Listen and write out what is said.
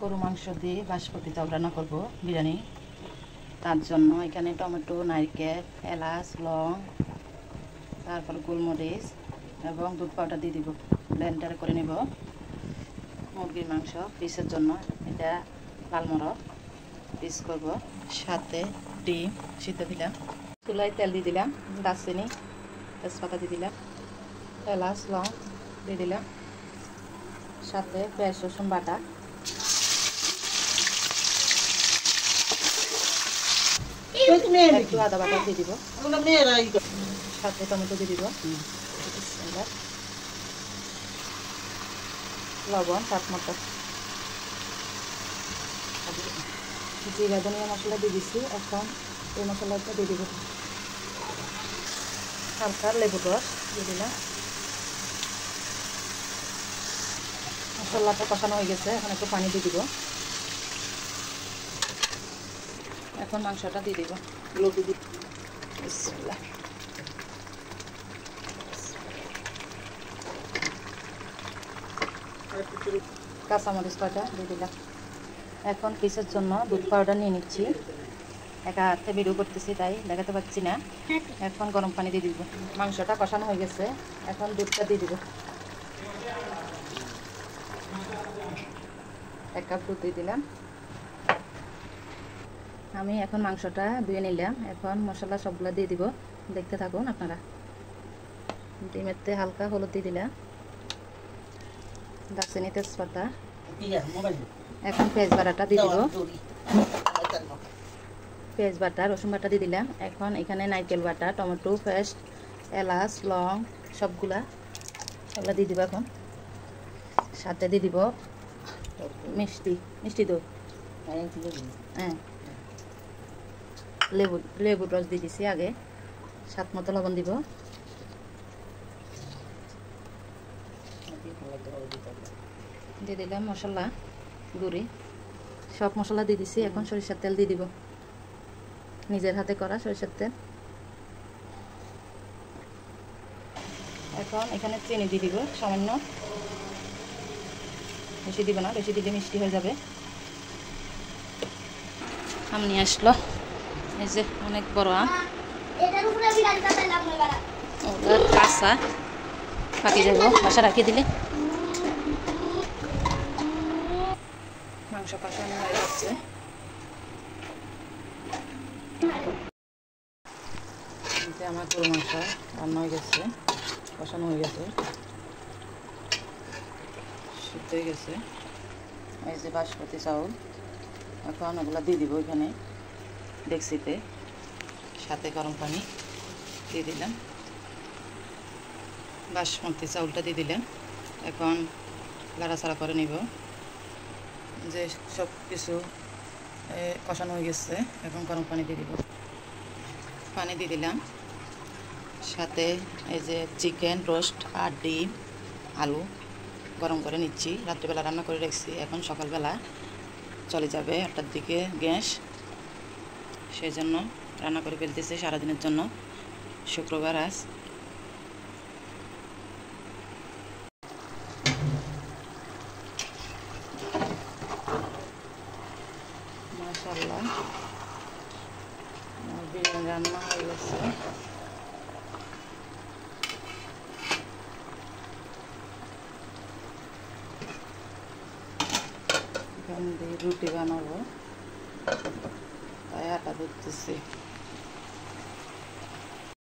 গরু মাংস দিয়ে বাসমতি চাউল রান্না করব বিরিয়ানি। তার জন্য এখানে টমেটো, নারকেল, এলাচ, লং, তারপর গোলমরিচ এবং দুধ পাউডার দিয়ে দিব। ব্লেন্ডার করে নেব। মুরগির মাংস পিসের জন্য এটা লাল মরচ পিস করব, সাথে ডিম সিদ্ধ দিলাম, চুলায় তেল দিয়ে দিলাম, দারচিনি তেজপাতা দিয়ে দিলাম, এলাচ লং দিয়ে দিলাম, সাথে পেঁয়াজ রসুন বাটা, একটু আদা বাটা দিয়ে দিব, সাথে টমেটো দিয়ে দিব, লবণ স্বাদ মতো, জিরা ধনিয়া মশলা দিয়ে দিচ্ছি। এখন এই মশলাটা দিয়ে দিব, হালকা লেবুর রস দিয়ে দিলাম। মশলাটা কষানো হয়ে গেছে, এখন একটু পানি দিয়ে দিব। এখন মাংসটা দিয়ে দিব। কাঁচামরিচ কয়টা দিয়ে দিলাম। এখন পিসের জন্য দুধ পাউডার নিয়ে নিচ্ছি। একা হাতে ভিডিও করতেছি তাই দেখাতে পাচ্ছি না। এখন গরম পানি দিয়ে দিব। মাংসটা কষানো হয়ে গেছে, এখন দুধটা দিয়ে দিব। 1 কাপ দুধ দিয়ে দিলাম। আমি এখন মাংসটা ধুয়ে নিলাম। এখন মশলা সবগুলো দিয়ে দিব, দেখতে থাকুন আপনারা। ডিমেতে হালকা হলুদ দিয়ে দিলাম, দারচিনি তেজপাতা। এখন পেঁয়াজ বাটাটা দিয়ে দিব, পেঁয়াজ বাটা রসুন বাটা দিয়ে দিলাম। এখন এখানে নারকেল বাটা, টমেটো পেস্ট, এলাচ লং সবগুলা এগুলো দিয়ে দিব। এখন সাথে দিয়ে দিব মিষ্টি দই, হ্যাঁ লেবুর রস দিয়ে দিছি আগে, স্বাদ মতো লবণ দিব। দিয়ে দিলাম মশলা গুঁড়ি, সব মশলা দিয়ে দিছি। এখন সরিষার তেল দিয়ে দিব, নিজের হাতে করা সরিষার তেল। এখন এখানে চিনি দিয়ে দিব সামান্য, বেশি দিব না, বেশি দিলে মিষ্টি হয়ে যাবে। আম নিয়ে আসলো, এই যে অনেক বড় আম, ওটা কাঁচা পাকি যাব, বাসা রাখিয়ে দিলে। মাংস কষানো হয়ে যাচ্ছে। আমার গরু মাংস রান্না হয়ে গেছে, কষানো হয়ে গেছে, সিদ্ধ হয়ে গেছে। এই যে বাসমতি চাউল, এখন ওগুলো দিয়ে দিব এখানে ডেকচিতে, সাথে গরম পানি দিয়ে দিলাম। বাসমতি চাউলটা দিয়ে দিলাম। এখন লাড়াচাড়া করে নিব। যে সব কিছু কষানো হয়ে গেছে, এখন গরম পানি দিয়ে দিব। পানি দিয়ে দিলাম, সাথে এই যে চিকেন রোস্ট আর ডিম আলু গরম করে নিচ্ছি। রাত্রিবেলা রান্না করে রেখেছি, এখন সকালবেলা চলে যাবে 8টার দিকে গ্যাস, সেই জন্য রান্না করে ফেলতেছি সারাদিনের জন্য। শুক্রবার আজ। মাশাআল্লাহ বিরিয়ানি রান্না হয়ে গেছে। এখান দিয়ে রুটি বানাবো, তাই আটা ধরতেছি।